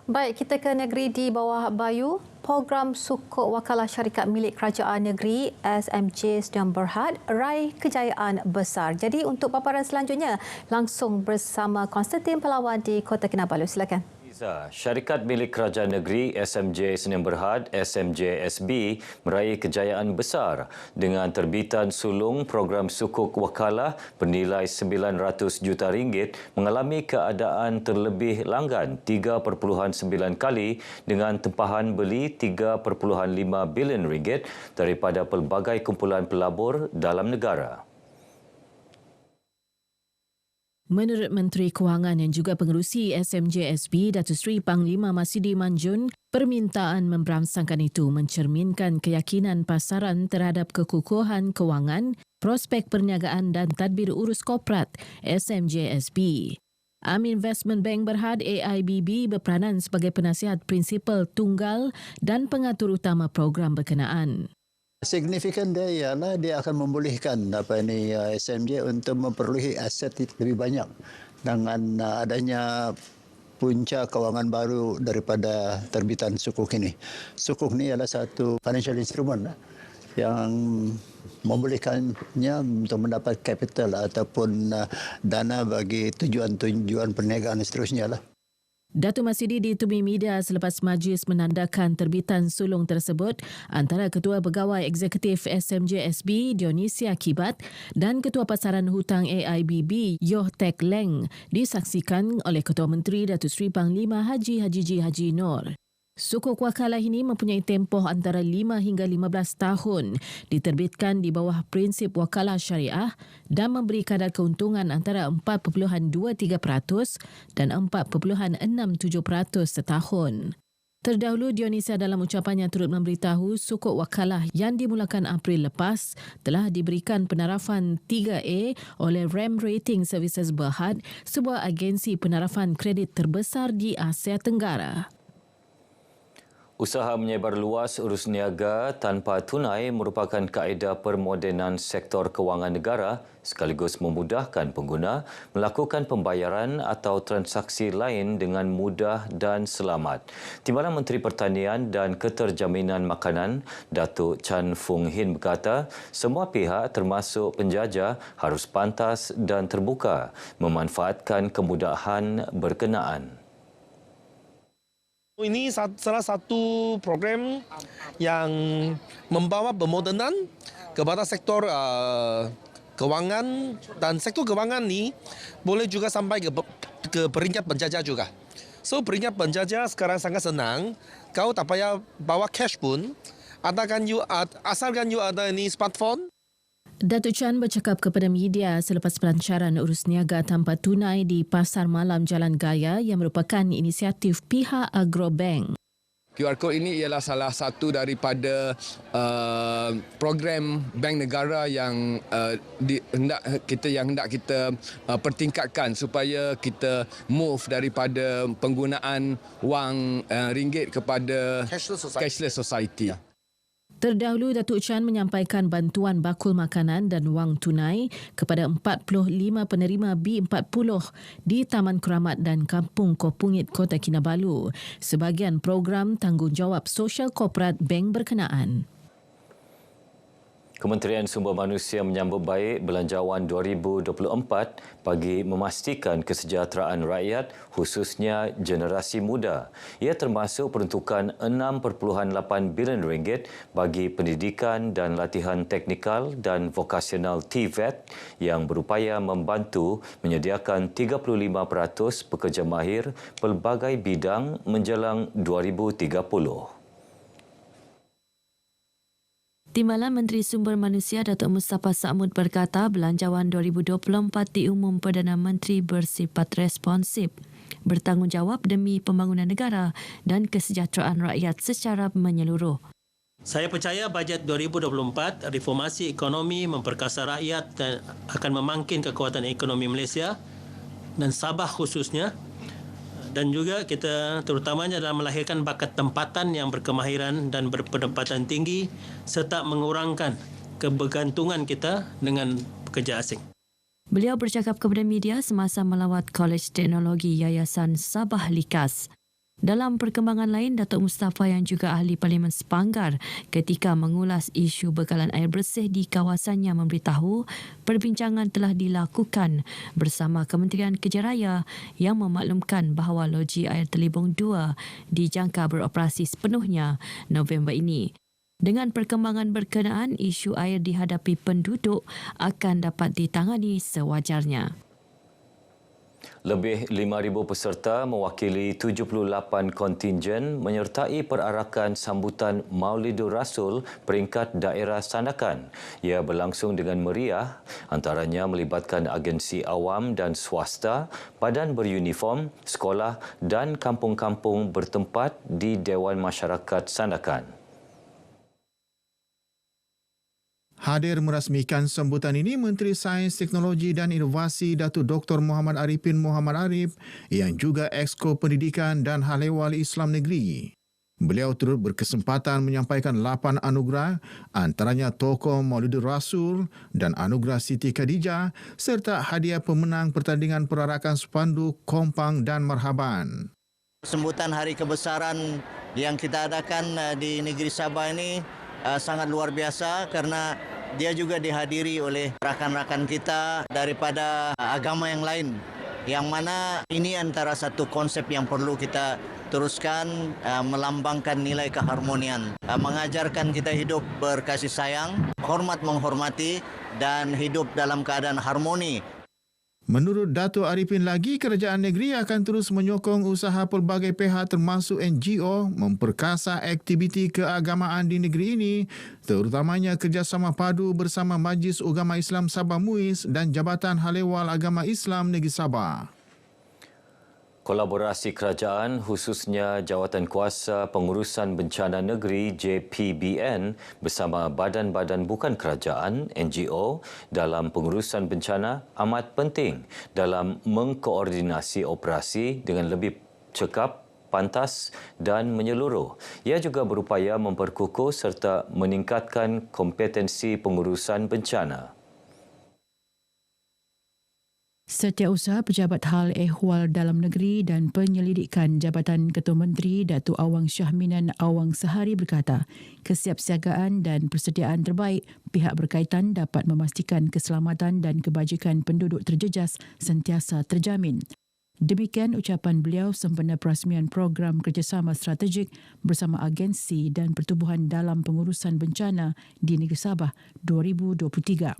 Baik, kita ke negeri di bawah Bayu. Program Sukuk Wakalah Syarikat Milik Kerajaan Negeri SMJ sedang Berhad raih kejayaan besar. Jadi untuk paparan selanjutnya langsung bersama Konstantin Palawan di Kota Kinabalu. Silakan. Syarikat Milik Kerajaan Negeri SMJ Sdn Bhd SMJSB meraih kejayaan besar dengan terbitan sulung program sukuk wakalah bernilai RM900 juta mengalami keadaan terlebih langgan 3.9 kali dengan tempahan beli RM3.5 bilion daripada pelbagai kumpulan pelabur dalam negara. Menurut Menteri Kewangan yang juga pengerusi SMJSB, Datuk Seri Panglima Masidi Manjun, permintaan memberangsangkan itu mencerminkan keyakinan pasaran terhadap kekukuhan kewangan, prospek perniagaan dan tadbir urus korporat SMJSB. Investment Bank Berhad AIBB berperanan sebagai penasihat prinsipal tunggal dan pengatur utama program berkenaan. Signifikan dia ialah dia akan membolehkan SMJ untuk memperolehi aset lebih banyak dengan adanya punca kewangan baru daripada terbitan sukuk ini. Sukuk ini adalah satu financial instrument yang membolehkannya untuk mendapat capital ataupun dana bagi tujuan-tujuan perniagaan dan seterusnya lah. Datuk Masidi ditemui media selepas majlis menandakan terbitan sulung tersebut antara Ketua Pegawai Eksekutif SMJSB Dionisia Kibat dan Ketua Pasaran Hutang AIBB Yoh Tek Leng disaksikan oleh Ketua Menteri Datuk Seri Panglima Haji Haji Nur. Sukuk wakalah ini mempunyai tempoh antara 5 hingga 15 tahun, diterbitkan di bawah prinsip wakalah syariah dan memberi kadar keuntungan antara 4.23% dan 4.67% setahun. Terdahulu, Dionisia dalam ucapannya turut memberitahu sukuk wakalah yang dimulakan April lepas telah diberikan penarafan 3A oleh RAM Rating Services Berhad, sebuah agensi penarafan kredit terbesar di Asia Tenggara. Usaha menyebar luas urus niaga tanpa tunai merupakan kaedah permodenan sektor kewangan negara sekaligus memudahkan pengguna melakukan pembayaran atau transaksi lain dengan mudah dan selamat. Timbalan Menteri Pertanian dan Keterjaminan Makanan, Datuk Chan Fung Hin berkata, semua pihak termasuk penjajah harus pantas dan terbuka memanfaatkan kemudahan berkenaan. Ini salah satu program yang membawa pemodenan kepada sektor kewangan, dan sektor kewangan ni boleh juga sampai ke peringkat penjajah juga. So peringkat penjajah sekarang sangat senang, kau tak payah bawa cash pun, asalkan you ada ini smartphone. Datuk Chan bercakap kepada media selepas pelancaran urus niaga tanpa tunai di Pasar Malam Jalan Gaya yang merupakan inisiatif pihak Agrobank. QR Code ini ialah salah satu daripada program bank negara yang hendak kita pertingkatkan supaya kita move daripada penggunaan wang ringgit kepada cashless society. Terdahulu, Datuk Chan menyampaikan bantuan bakul makanan dan wang tunai kepada 45 penerima B40 di Taman Keramat dan Kampung Kopungit, Kota Kinabalu, sebahagian program tanggungjawab sosial korporat bank berkenaan. Kementerian Sumber Manusia menyambut baik Belanjawan 2024 bagi memastikan kesejahteraan rakyat khususnya generasi muda. Ia termasuk peruntukan RM6.8 bilion bagi pendidikan dan latihan teknikal dan vokasional TVET yang berupaya membantu menyediakan 35% pekerja mahir pelbagai bidang menjelang 2030. Timbalan Menteri Sumber Manusia Datuk Mustafa Sa'mud berkata Belanjawan 2024 diumum Perdana Menteri bersifat responsif, bertanggungjawab demi pembangunan negara dan kesejahteraan rakyat secara menyeluruh. Saya percaya bajet 2024 reformasi ekonomi memperkasa rakyat dan akan memangkin kekuatan ekonomi Malaysia dan Sabah khususnya, dan juga kita terutamanya dalam melahirkan bakat tempatan yang berkemahiran dan berpendapatan tinggi serta mengurangkan kebergantungan kita dengan pekerja asing. Beliau bercakap kepada media semasa melawat Kolej Teknologi Yayasan Sabah Likas. Dalam perkembangan lain, Datuk Mustafa yang juga ahli Parlimen Sepanggar ketika mengulas isu bekalan air bersih di kawasannya memberitahu perbincangan telah dilakukan bersama Kementerian Kerja Raya yang memaklumkan bahawa loji air Telibong 2 dijangka beroperasi sepenuhnya November ini. Dengan perkembangan berkenaan, isu air dihadapi penduduk akan dapat ditangani sewajarnya. Lebih 5,000 peserta mewakili 78 kontingen menyertai perarakan sambutan Maulidur Rasul peringkat daerah Sandakan. Ia berlangsung dengan meriah, antaranya melibatkan agensi awam dan swasta, badan beruniform, sekolah dan kampung-kampung bertempat di Dewan Masyarakat Sandakan. Hadir merasmikan sambutan ini Menteri Sains, Teknologi dan Inovasi Datuk Dr. Muhammad Arifin Muhammad Arif yang juga Exco Pendidikan dan Hal Ehwal Islam Negeri. Beliau turut berkesempatan menyampaikan 8 anugerah, antaranya Tokoh Maulidur Rasul dan Anugerah Siti Khadijah serta hadiah pemenang pertandingan perarakan spanduk, kompang dan marhaban. Sambutan Hari Kebesaran yang kita adakan di negeri Sabah ini sangat luar biasa karena dia juga dihadiri oleh rakan-rakan kita daripada agama yang lain, yang mana ini antara satu konsep yang perlu kita teruskan, melambangkan nilai keharmonian, mengajarkan kita hidup berkasih sayang, hormat menghormati dan hidup dalam keadaan harmoni. Menurut Datuk Arifin lagi, kerajaan negeri akan terus menyokong usaha pelbagai pihak termasuk NGO memperkasa aktiviti keagamaan di negeri ini, terutamanya kerjasama padu bersama Majlis Ugama Islam Sabah MUIS dan Jabatan Hal Ehwal Agama Islam Negeri Sabah. Kolaborasi kerajaan khususnya Jawatankuasa Pengurusan Bencana Negeri JPBN bersama badan-badan bukan kerajaan NGO dalam pengurusan bencana amat penting dalam mengkoordinasi operasi dengan lebih cekap, pantas dan menyeluruh. Ia juga berupaya memperkukuh serta meningkatkan kompetensi pengurusan bencana. Setiausaha Pejabat Hal Ehwal Dalam Negeri dan Penyelidikan Jabatan Ketua Menteri Datuk Awang Syahminan Awang Sehari berkata, kesiapsiagaan dan persediaan terbaik pihak berkaitan dapat memastikan keselamatan dan kebajikan penduduk terjejas sentiasa terjamin. Demikian ucapan beliau sempena perasmian program kerjasama strategik bersama agensi dan pertubuhan dalam pengurusan bencana di Negeri Sabah 2023.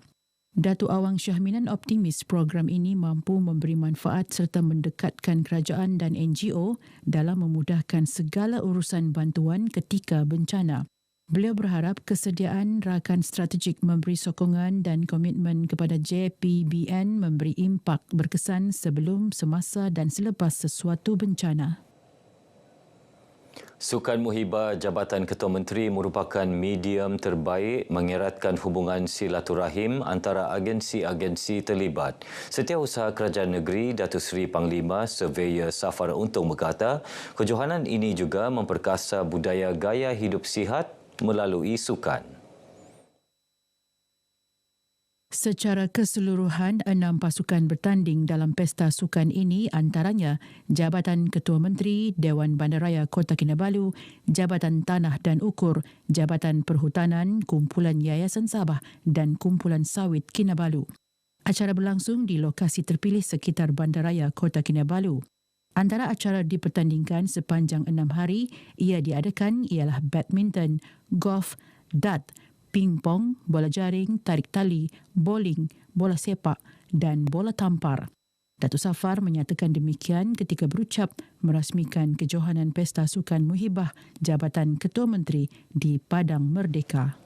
Datuk Awang Syahminan optimis program ini mampu memberi manfaat serta mendekatkan kerajaan dan NGO dalam memudahkan segala urusan bantuan ketika bencana. Beliau berharap kesediaan rakan strategik memberi sokongan dan komitmen kepada JPBN memberi impak berkesan sebelum, semasa dan selepas sesuatu bencana. Sukan Muhibah Jabatan Ketua Menteri merupakan medium terbaik mengeratkan hubungan silaturahim antara agensi-agensi terlibat. Setiausaha Kerajaan Negeri Datuk Seri Panglima Surveyor Safar Untung berkata, kejohanan ini juga memperkasa budaya gaya hidup sihat melalui sukan. Secara keseluruhan, 6 pasukan bertanding dalam pesta sukan ini antaranya Jabatan Ketua Menteri, Dewan Bandaraya Kota Kinabalu, Jabatan Tanah dan Ukur, Jabatan Perhutanan, Kumpulan Yayasan Sabah dan Kumpulan Sawit Kinabalu. Acara berlangsung di lokasi terpilih sekitar Bandaraya Kota Kinabalu. Antara acara dipertandingkan sepanjang 6 hari, ia diadakan ialah badminton, golf, dart, pingpong, bola jaring, tarik tali, bowling, bola sepak dan bola tampar. Datuk Safar menyatakan demikian ketika berucap merasmikan kejohanan Pesta Sukan Muhibah Jabatan Ketua Menteri di Padang Merdeka.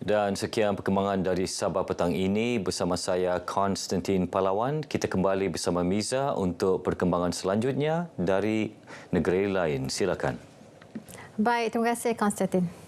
Dan sekian perkembangan dari Sabah petang ini bersama saya Konstantin Palawan. Kita kembali bersama Miza untuk perkembangan selanjutnya dari negeri lain. Silakan. Baik, terima kasih Konstantin.